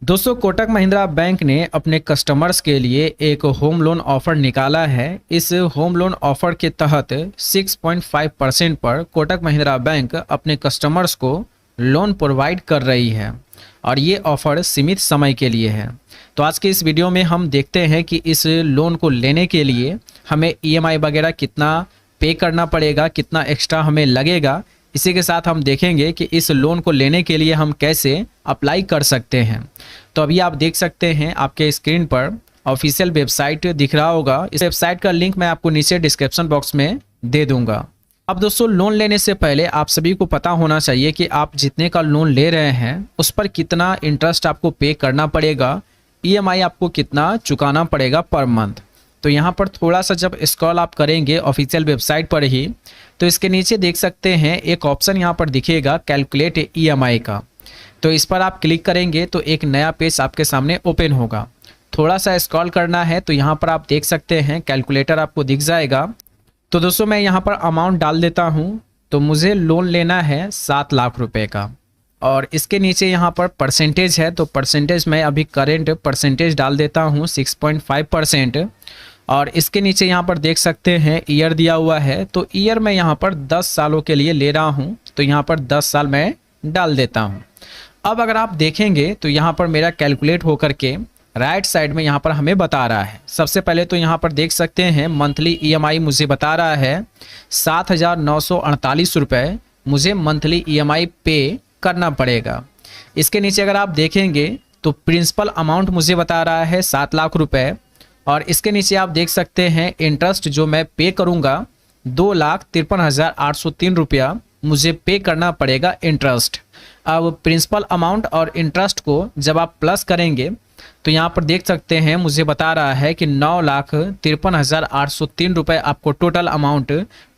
दोस्तों, कोटक महिंद्रा बैंक ने अपने कस्टमर्स के लिए एक होम लोन ऑफर निकाला है। इस होम लोन ऑफर के तहत 6.5% पर कोटक महिंद्रा बैंक अपने कस्टमर्स को लोन प्रोवाइड कर रही है और ये ऑफर सीमित समय के लिए है। तो आज के इस वीडियो में हम देखते हैं कि इस लोन को लेने के लिए हमें ईएमआई वगैरह कितना पे करना पड़ेगा, कितना एक्स्ट्रा हमें लगेगा। इसी के साथ हम देखेंगे कि इस लोन को लेने के लिए हम कैसे अप्लाई कर सकते हैं। तो अभी आप देख सकते हैं आपके स्क्रीन पर ऑफिशियल वेबसाइट दिख रहा होगा। इस वेबसाइट का लिंक मैं आपको नीचे डिस्क्रिप्शन बॉक्स में दे दूंगा। अब दोस्तों, लोन लेने से पहले आप सभी को पता होना चाहिए कि आप जितने का लोन ले रहे हैं उस पर कितना इंटरेस्ट आपको पे करना पड़ेगा, ईएमआई आपको कितना चुकाना पड़ेगा पर मंथ। तो यहाँ पर थोड़ा सा जब स्क्रॉल आप करेंगे ऑफिशियल वेबसाइट पर ही, तो इसके नीचे देख सकते हैं एक ऑप्शन यहाँ पर दिखेगा कैलकुलेट ईएमआई का। तो इस पर आप क्लिक करेंगे तो एक नया पेज आपके सामने ओपन होगा। थोड़ा सा स्क्रॉल करना है तो यहाँ पर आप देख सकते हैं कैलकुलेटर आपको दिख जाएगा। तो दोस्तों, मैं यहाँ पर अमाउंट डाल देता हूँ। तो मुझे लोन लेना है 7 लाख रुपए का और इसके नीचे यहाँ पर परसेंटेज है। तो परसेंटेज मैं अभी करेंट परसेंटेज डाल देता हूँ 6.5%। और इसके नीचे यहाँ पर देख सकते हैं ईयर दिया हुआ है। तो ईयर मैं यहाँ पर 10 सालों के लिए ले रहा हूँ, तो यहाँ पर 10 साल मैं डाल देता हूँ। अब अगर आप देखेंगे तो यहाँ पर मेरा कैलकुलेट होकर के राइट साइड में यहाँ पर हमें बता रहा है। सबसे पहले तो यहाँ पर देख सकते हैं मंथली ईएमआई मुझे बता रहा है 7,948 रुपये मुझे मंथली ईएमआई पे करना पड़ेगा। इसके नीचे अगर आप देखेंगे तो प्रिंसिपल अमाउंट मुझे बता रहा है 7 लाख रुपए और इसके नीचे आप देख सकते हैं इंटरेस्ट जो मैं पे करूंगा 2,53,803 रुपया मुझे पे करना पड़ेगा इंटरेस्ट। अब प्रिंसिपल अमाउंट और इंटरेस्ट को जब आप प्लस करेंगे तो यहाँ पर देख सकते हैं मुझे बता रहा है कि 9,53,803 रुपये आपको टोटल अमाउंट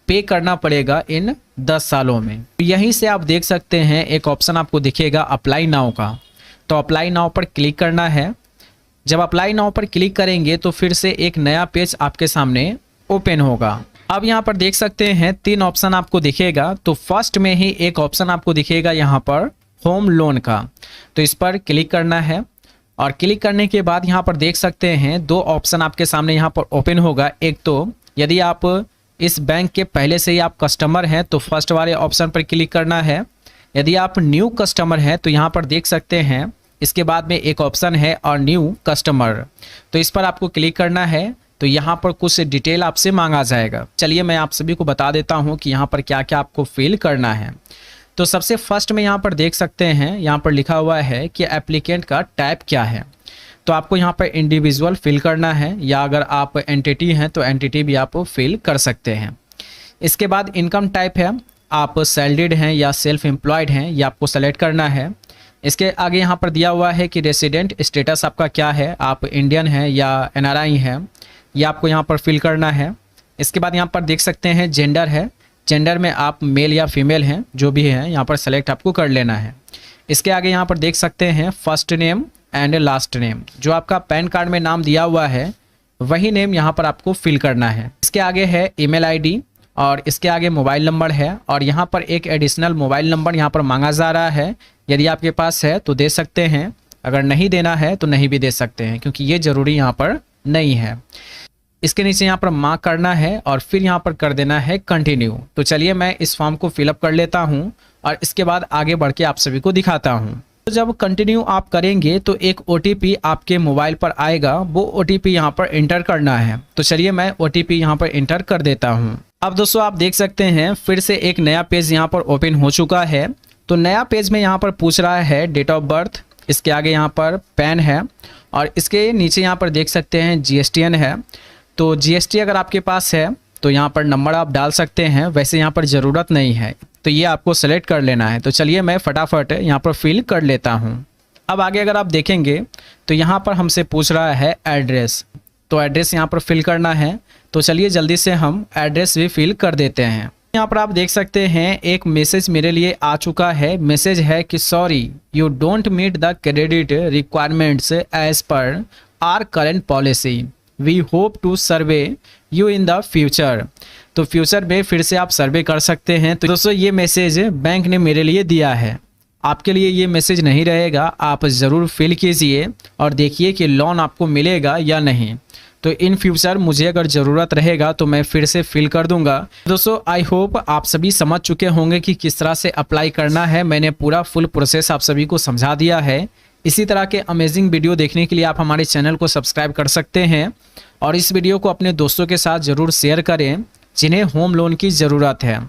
पे करना पड़ेगा इन 10 सालों में। यहीं से आप देख सकते हैं एक ऑप्शन आपको दिखेगा अप्लाई नाउ का। तो अप्लाई नाउ पर क्लिक करना है। जब अप्लाई नाउ पर क्लिक करेंगे तो फिर से एक नया पेज आपके सामने ओपन होगा। अब यहाँ पर देख सकते हैं 3 ऑप्शन आपको दिखेगा। तो फर्स्ट में ही एक ऑप्शन आपको दिखेगा यहाँ पर होम लोन का। तो इस पर क्लिक करना है और क्लिक करने के बाद यहाँ पर देख सकते हैं 2 ऑप्शन आपके सामने यहाँ पर ओपन होगा। एक तो यदि आप इस बैंक के पहले से ही आप कस्टमर हैं तो फर्स्ट वाले ऑप्शन पर क्लिक करना है। यदि आप न्यू कस्टमर हैं तो यहाँ पर देख सकते हैं इसके बाद में एक ऑप्शन है और न्यू कस्टमर, तो इस पर आपको क्लिक करना है। तो यहाँ पर कुछ डिटेल आपसे मांगा जाएगा। चलिए मैं आप सभी को बता देता हूँ कि यहाँ पर क्या क्या आपको फिल करना है। तो सबसे फर्स्ट में यहाँ पर देख सकते हैं यहाँ पर लिखा हुआ है कि एप्लीकेंट का टाइप क्या है। तो आपको यहाँ पर इंडिविजुअल फिल करना है या अगर आप एंटिटी हैं तो एंटिटी भी आप फिल कर सकते हैं। इसके बाद इनकम टाइप है, आप सैलरीड हैं या सेल्फ एम्प्लॉयड हैं, ये आपको सेलेक्ट करना है। इसके आगे यहाँ पर दिया हुआ है कि रेसिडेंट स्टेटस आपका क्या है, आप इंडियन हैं या एनआरआई हैं, ये आपको यहाँ पर फिल करना है। इसके बाद यहाँ पर देख सकते हैं जेंडर है, जेंडर में आप मेल या फीमेल हैं, जो भी है यहाँ पर सेलेक्ट आपको कर लेना है। इसके आगे यहाँ पर देख सकते हैं first name and last name, जो आपका पैन कार्ड में नाम दिया हुआ है वही नेम यहाँ पर आपको फिल करना है। इसके आगे है ईमेल आईडी और इसके आगे मोबाइल नंबर है और यहाँ पर एक एडिशनल मोबाइल नंबर यहाँ पर मांगा जा रहा है। यदि आपके पास है तो दे सकते हैं, अगर नहीं देना है तो नहीं भी दे सकते हैं क्योंकि ये ज़रूरी यहाँ पर नहीं है। इसके नीचे यहाँ पर मार्क करना है और फिर यहाँ पर कर देना है कंटिन्यू। तो चलिए मैं इस फॉर्म को फिलअप कर लेता हूँ और इसके बाद आगे बढ़ के आप सभी को दिखाता हूँ। तो जब कंटिन्यू आप करेंगे तो एक OTP आपके मोबाइल पर आएगा, वो OTP यहाँ पर इंटर करना है। तो चलिए मैं OTP यहाँ पर इंटर कर देता हूँ। अब दोस्तों आप देख सकते हैं फिर से एक नया पेज यहाँ पर ओपन हो चुका है। तो नया पेज में यहाँ पर पूछ रहा है डेट ऑफ बर्थ, इसके आगे यहाँ पर पैन है और इसके नीचे यहाँ पर देख सकते हैं GSTN है। तो GST अगर आपके पास है तो यहाँ पर नंबर आप डाल सकते हैं, वैसे यहाँ पर ज़रूरत नहीं है, तो ये आपको सेलेक्ट कर लेना है। तो चलिए मैं फटाफट यहाँ पर फिल कर लेता हूँ। अब आगे अगर आप देखेंगे तो यहाँ पर हमसे पूछ रहा है एड्रेस, तो एड्रेस यहाँ पर फिल करना है। तो चलिए जल्दी से हम एड्रेस भी फिल कर देते हैं। यहाँ पर आप देख सकते हैं एक मैसेज मेरे लिए आ चुका है। मैसेज है कि sorry you don't meet the credit requirements as per our current policy, we hope to serve you in the future. तो फ्यूचर में फिर से आप सर्वे कर सकते हैं। तो दोस्तों ये मैसेज बैंक ने मेरे लिए दिया है। आपके लिए ये मैसेज नहीं रहेगा, आप ज़रूर फिल कीजिए और देखिए कि लोन आपको मिलेगा या नहीं। तो इन फ्यूचर मुझे अगर ज़रूरत रहेगा तो मैं फिर से फिल कर दूंगा। दोस्तों आई होप आप सभी समझ चुके होंगे कि किस तरह से अप्लाई करना है। मैंने पूरा फुल प्रोसेस आप सभी को समझा दिया है। इसी तरह के अमेजिंग वीडियो देखने के लिए आप हमारे चैनल को सब्सक्राइब कर सकते हैं और इस वीडियो को अपने दोस्तों के साथ ज़रूर शेयर करें जिन्हें होम लोन की ज़रूरत है।